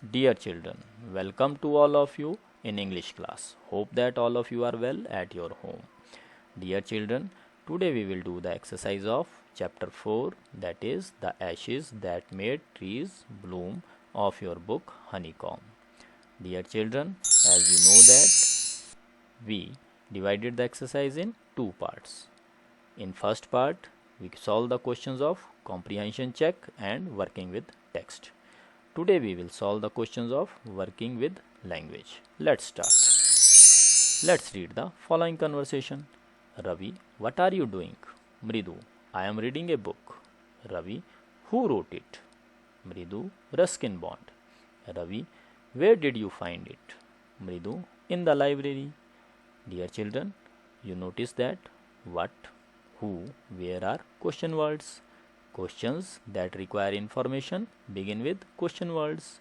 Dear children, welcome to all of you in English class. Hope that all of you are well at your home. Dear children, today we will do the exercise of chapter 4, that is the ashes that made trees bloom, of your book Honeycomb. Dear children, as you know that we divided the exercise in two parts. In first part, we solve the questions of comprehension check and working with text. Today we will solve the questions of working with language. Let's start. Let's read the following conversation. Ravi, what are you doing? Mridu, I am reading a book. Ravi, who wrote it? Mridu, Ruskin Bond. Ravi, where did you find it? Mridu, in the library. Dear children, you notice that what, who, where are question words. Questions that require information begin with question words.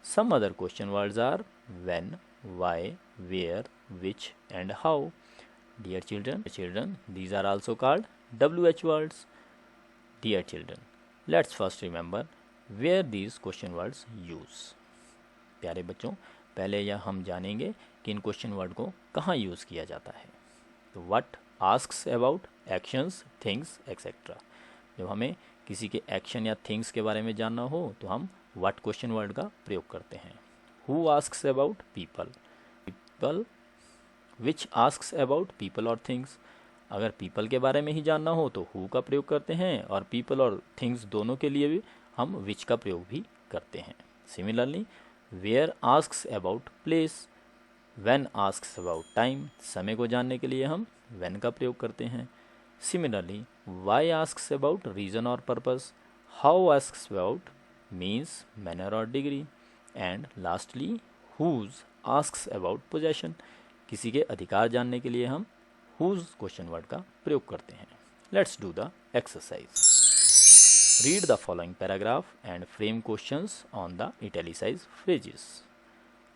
Some other question words are when, why, where, which, and how. Dear children, these are also called WH words. Dear children, let's first remember where these question words use. प्यारे बच्चों, पहले यह हम जानेंगे कि इन question word को कहाँ use किया जाता है. तो what asks about actions, things, etcetera. जब हमें किसी के एक्शन या थिंग्स के बारे में जानना हो तो हम व्हाट क्वेश्चन वर्ड का प्रयोग करते हैं. Who asks about people, which asks about people और थिंग्स. अगर पीपल के बारे में ही जानना हो तो हु का प्रयोग करते हैं, और पीपल और थिंग्स दोनों के लिए भी हम विच का प्रयोग भी करते हैं. Similarly where asks about place, when asks about time. समय को जानने के लिए हम व्हेन का प्रयोग करते हैं. Similarly, why asks about reason or purpose, how asks about means, manner or degree, and lastly, whose asks about possession. किसी के अधिकार जानने के लिए हम whose क्वेश्चन वर्ड का प्रयोग करते हैं. Let's do the exercise. Read the following paragraph and frame questions on the italicized phrases.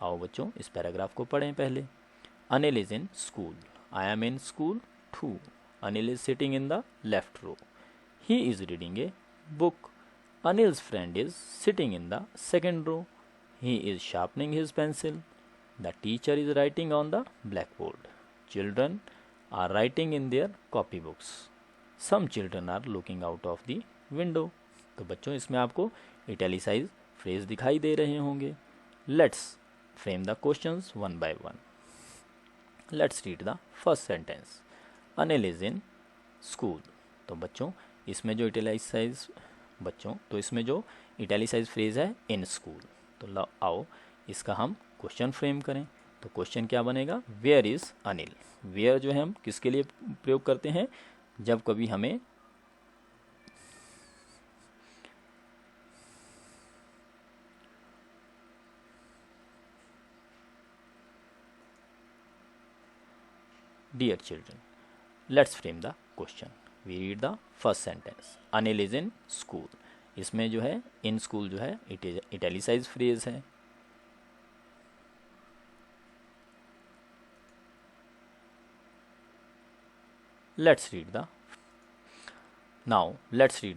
आओ बच्चों इस पैराग्राफ को पढ़ें पहले. Anil is in school. I am in school too. Anil is sitting in the left row. He is reading a book. Anil's friend is sitting in the second row. He is sharpening his pencil. The teacher is writing on the blackboard. Children are writing in their copybooks. Some children are looking out of the window. तो बच्चों इसमें आपको italicise phrase दिखाई दे रहे होंगे. Let's frame the questions one by one. Let's read the first sentence. Anil is in school. तो बच्चों इसमें जो इटैलिसाइज फ्रेज है इन स्कूल. तो आओ इसका हम क्वेश्चन फ्रेम करें. तो क्वेश्चन क्या बनेगा, वेयर इज़ अनिल. वेयर जो है हम किसके लिए प्रयोग करते हैं, जब कभी हमें Dear children, let's frame the question. We read the first sentence. Anil is in school. इसमें जो है in school जो है इटैलिसाइज फ्रेज है. Let's read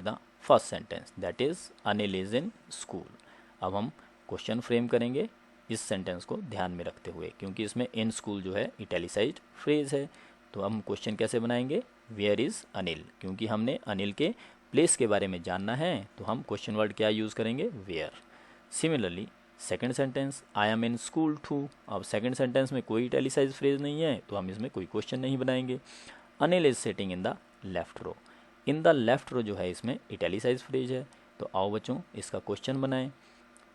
the first sentence, that is Anil is in school. अब हम क्वेश्चन फ्रेम करेंगे इस सेंटेंस को ध्यान में रखते हुए, क्योंकि इसमें इन स्कूल जो है इटैलिसाइज्ड फ्रेज है. तो हम क्वेश्चन कैसे बनाएंगे, वेयर इज़ अनिल. क्योंकि हमने अनिल के प्लेस के बारे में जानना है तो हम क्वेश्चन वर्ड क्या यूज़ करेंगे, where. Similarly second sentence, I am in school too. अब सेकंड सेंटेंस में कोई इटैलिसाइज फ्रेज नहीं है तो हम इसमें कोई क्वेश्चन नहीं बनाएंगे. Anil is sitting in the left row. In the left row जो है इसमें इटैलिसाइज फ्रेज है. तो आओ बच्चों इसका क्वेश्चन बनाएं.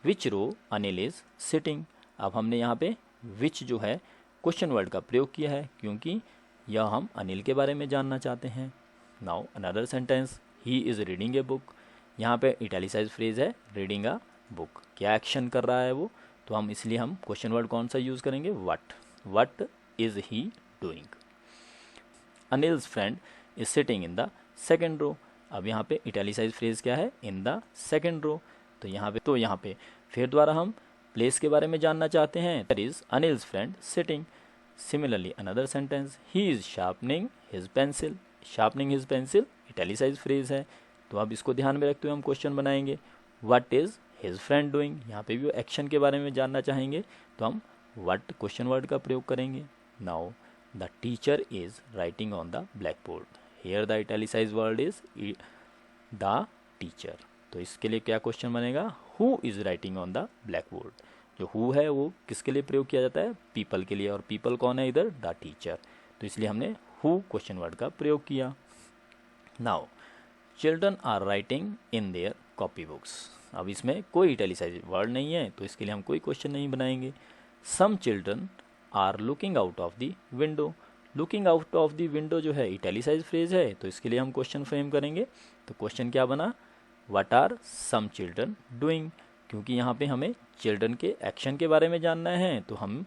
विच रो अनिल इज सिटिंग. अब हमने यहाँ पे विच जो है क्वेश्चन वर्ड का प्रयोग किया है, क्योंकि यह हम अनिल के बारे में जानना चाहते हैं. Now another sentence, he is reading a book. यहाँ पे इटैलिसाइज फ्रेज है रीडिंग अ बुक. क्या एक्शन कर रहा है वो, तो हम इसलिए हम क्वेश्चन वर्ड कौन सा यूज़ करेंगे, what is he doing. Anil's friend is sitting in the second row. अब यहाँ पे इटैलिसाइज फ्रेज क्या है, इन द सेकेंड रो. तो यहाँ पे फिर द्वारा हम प्लेस के बारे में जानना चाहते हैं, that is Anil's friend sitting. Similarly another sentence, he is sharpening his pencil. Sharpening his pencil italicise phrase है. तो अब इसको ध्यान में रखते हुए हम क्वेश्चन बनाएंगे, what is his friend doing, यहाँ पे भी वो एक्शन के बारे में जानना चाहेंगे तो हम व्हाट क्वेश्चन वर्ड का प्रयोग करेंगे. Now the teacher is writing on the black board. Here the italicised word is the teacher. तो इसके लिए क्या क्वेश्चन बनेगा, who is writing on the black board. जो हु है वो किसके लिए प्रयोग किया जाता है, पीपल के लिए, और पीपल कौन है इधर, द टीचर. तो इसलिए हमने हु क्वेश्चन वर्ड का प्रयोग किया. Now children are writing in their copy books. अब इसमें कोई इटैलिसाइज वर्ड नहीं है तो इसके लिए हम कोई क्वेश्चन नहीं बनाएंगे. Some children are looking out of the window. Looking out of the window जो है इटैलिसाइज फ्रेज है तो इसके लिए हम क्वेश्चन फ्रेम करेंगे. तो क्वेश्चन क्या बना, what are some children doing. क्योंकि यहाँ पे हमें चिल्ड्रन के एक्शन के बारे में जानना है तो हम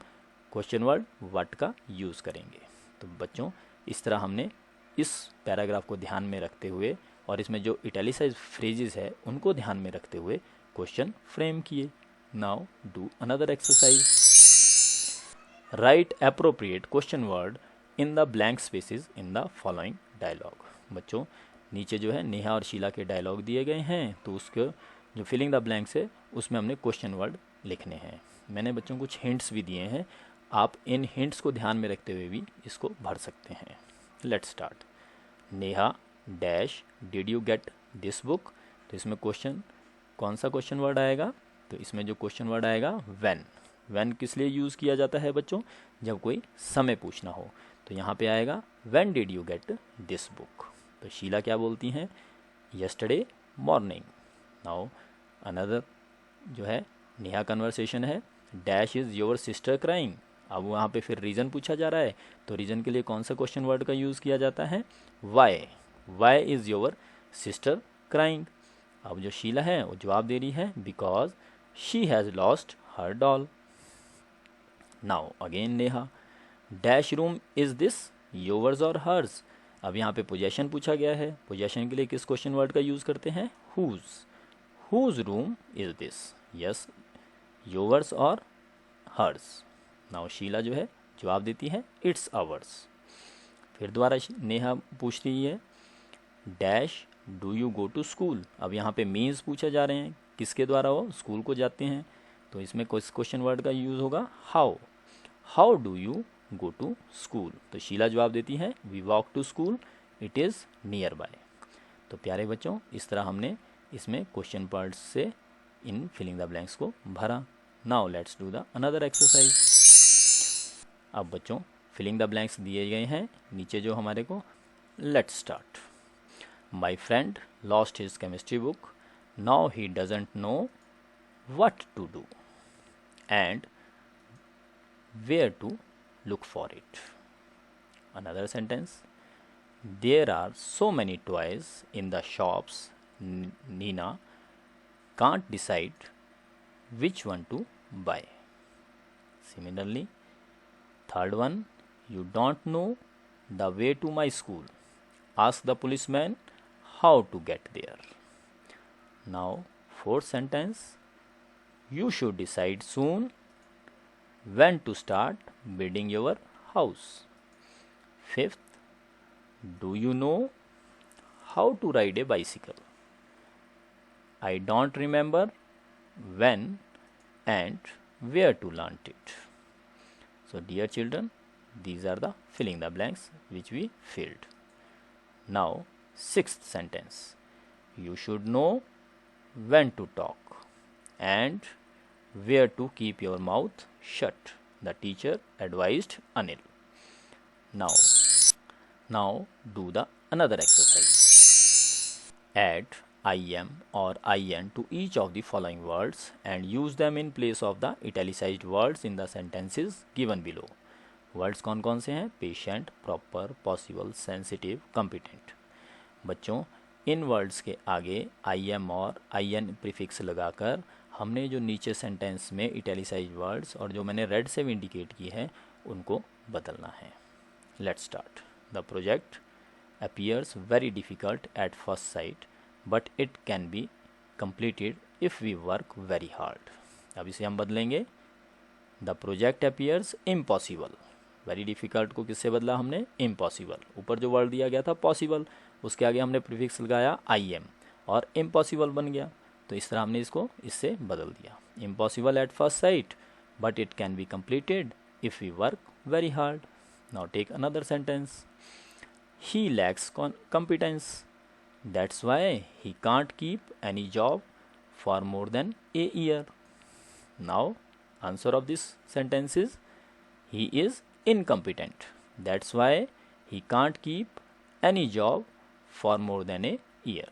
क्वेश्चन वर्ड व्हाट का यूज़ करेंगे. तो बच्चों इस तरह हमने इस पैराग्राफ को ध्यान में रखते हुए और इसमें जो इटैलिसाइज फ्रेजेस है उनको ध्यान में रखते हुए क्वेश्चन फ्रेम किए. Now do another exercise. Write appropriate question word in the blank spaces in the following dialogue. बच्चों नीचे जो है नेहा और शीला के डायलॉग दिए गए हैं तो उसके जो फिलिंग द ब्लैंक्स है उसमें हमने क्वेश्चन वर्ड लिखने हैं. मैंने बच्चों को कुछ हिंट्स भी दिए हैं, आप इन हिंट्स को ध्यान में रखते हुए भी इसको भर सकते हैं. Let's start. Neha dash did you get this book. तो इसमें क्वेश्चन कौन सा क्वेश्चन वर्ड आएगा, तो इसमें जो क्वेश्चन वर्ड आएगा व्हेन. व्हेन किस लिए यूज़ किया जाता है बच्चों, जब कोई समय पूछना हो. तो यहाँ पे आएगा when did you get this book. तो शीला क्या बोलती हैं, यस्टरडे मॉर्निंग. नाउ अनदर जो है नेहा कन्वर्सेशन है, dash is your sister crying. अब वहाँ पे फिर रीज़न पूछा जा रहा है तो रीज़न के लिए कौन सा क्वेश्चन वर्ड का यूज़ किया जाता है, why. Why is your sister crying. अब जो शीला है वो जवाब दे रही है because she has lost her doll. Now again Neha, dash room is this yours और हर्स. अब यहाँ पे पोजेशन पूछा गया है, पोजेशन के लिए किस क्वेश्चन वर्ड का यूज़ करते हैं, whose. Whose room is this, yes yours और हर्स. नाउ शीला जो है जवाब देती है इट्स आवर्स. फिर दोबारा नेहा पूछ रही है dash do you go to school. अब यहाँ पे मीन्स पूछा जा रहे हैं किसके द्वारा वो स्कूल को जाते हैं तो इसमें क्वेश्चन वर्ड का यूज़ होगा how. How do you go to school. तो शीला जवाब देती है we walk to school, it is nearby. तो प्यारे बच्चों इस तरह हमने इसमें क्वेश्चन पार्ट्स से इन फिलिंग द ब्लैंक्स को भरा. Now let's do the another exercise. अब बच्चों फिलिंग द ब्लैंक्स दिए गए हैं नीचे जो हमारे को. Let's start. My friend lost his chemistry book, now he doesn't know what to do and where to look for it. Another sentence, there are so many toys in the shops, Nina can't decide which one to buy. Similarly, third one, you don't know the way to my school, ask the policeman how to get there. Now fourth sentence, you should decide soon when to start building your house. Fifth, do you know how to ride a bicycle? I don't remember when and where to learn it. So dear children, these are the filling the blanks which we filled. Now sixth sentence, you should know when to talk and where to keep your mouth shut, the teacher advised Anil. Now do the another exercise. Add im or in to each of the following words and use them in place of the italicized words in the sentences given below. Words कौन कौन से हैं, patient, proper, possible, sensitive, competent. बच्चों इन words के आगे I am और I N prefix लगाकर हमने जो नीचे सेंटेंस में इटैलिसाइज वर्ड्स और जो मैंने रेड से इंडिकेट की है उनको बदलना है. Let's start. The project appears very difficult at first sight but it can be completed if we work very hard. अब इसे हम बदलेंगे. The project appears impossible. Very difficult को किससे बदला हमने, इम्पॉसिबल. ऊपर जो वर्ड दिया गया था पॉसिबल, उसके आगे हमने प्रीफिक्स लगाया आई एम और इम्पॉसिबल बन गया. तो इस तरह हमने इसको इससे बदल दिया. Impossible at first sight, but it can be completed if we work very hard. Now take another sentence. He lacks competence. That's why he can't keep any job for more than a year. Now, answer of this sentence is he is incompetent. That's why he can't keep any job for more than a year.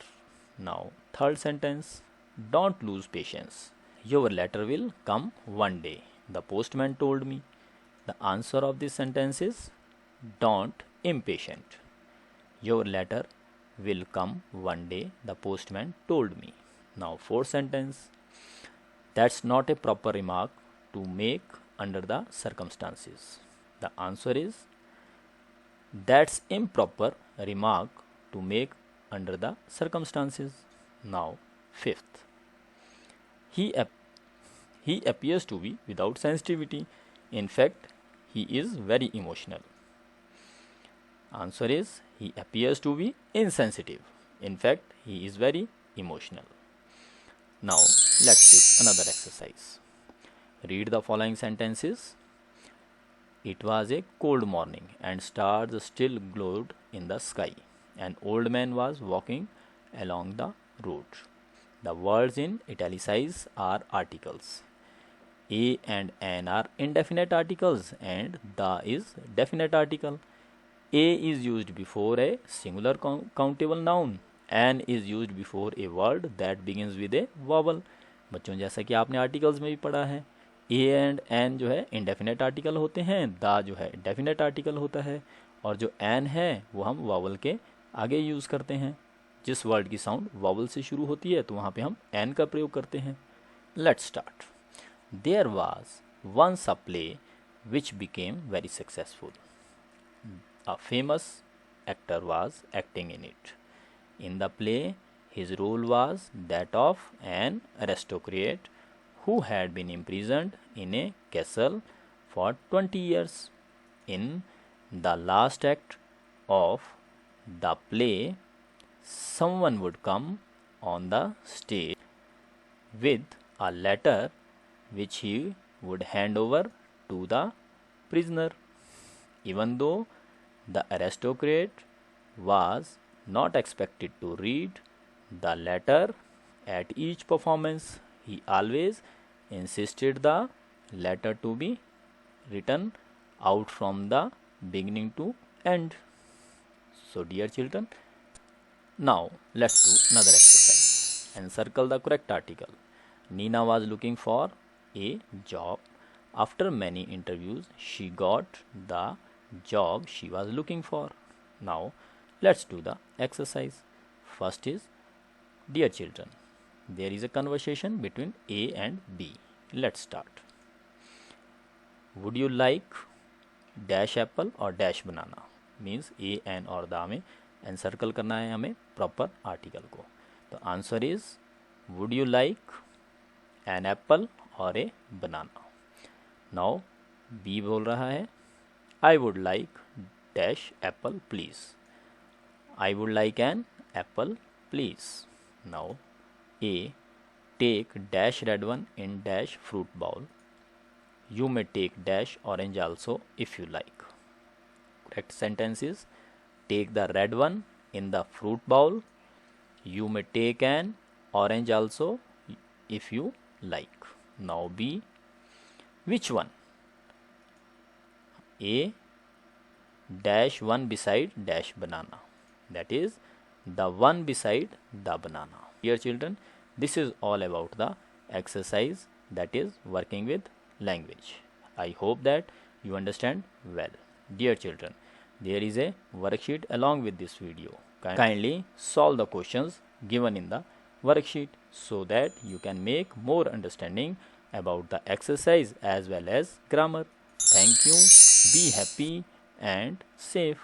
Now, third sentence. Don't lose patience. Your letter will come one day. The postman told me. The answer of this sentence is don't impatient. Your letter will come one day, the postman told me. Now, fourth sentence. That's not a proper remark to make under the circumstances. The answer is that's improper remark to make under the circumstances. Now, fifth. He appears to be without sensitivity. In fact, he is very emotional. Answer is he appears to be insensitive. In fact, he is very emotional. Now, let's take another exercise. Read the following sentences. It was a cold morning and stars still glowed in the sky. An old man was walking along the road. The words in italicized are articles. A and an are indefinite articles and the is definite article. A is used before a singular countable noun. An is used before a word that begins with a vowel. बच्चों जैसा कि आपने articles में भी पढ़ा है, A and N जो है इंडेफिनेट आर्टिकल होते हैं, द जो है डेफिनेट आर्टिकल होता है, और जो एन है वो हम वावल के आगे यूज़ करते हैं. जिस वर्ड की साउंड वावल से शुरू होती है तो वहाँ पे हम एन का प्रयोग करते हैं. Let's start. There was once a play which became very successful. A famous actor was acting in it. In the play, his role was that of an aristocrat who had been imprisoned in a castle for 20 years. In the last act of the play, someone would come on the stage with a letter which he would hand over to the prisoner. Even though the aristocrat was not expected to read the letter at each performance, he always insisted the letter to be written out from the beginning to end. So, dear children, now let's do another exercise and circle the correct article. Nina was looking for a job. After many interviews, she got the job she was looking for. Now, let's do the exercise. First is, dear children, there is a conversation between A and B. Let's start. Would you like dash apple or dash banana? Means A, N और दा में encircle करना है हमें proper article को. तो answer is would you like an apple और ए बनाना. Now B बोल रहा है I would like dash apple please. I would like an apple please. Now A, take dash red one in dash fruit bowl. You may take dash orange also if you like. Correct sentence is take the red one in the fruit bowl. You may take an orange also if you like. Now B, which one? A, dash one beside dash banana. That is the one beside the banana. Dear children, this is all about the exercise that is working with language. I hope that you understand well. Dear children, there is a worksheet along with this video. Kindly solve the questions given in the worksheet so that you can make more understanding about the exercise as well as grammar. Thank you. Be happy and safe.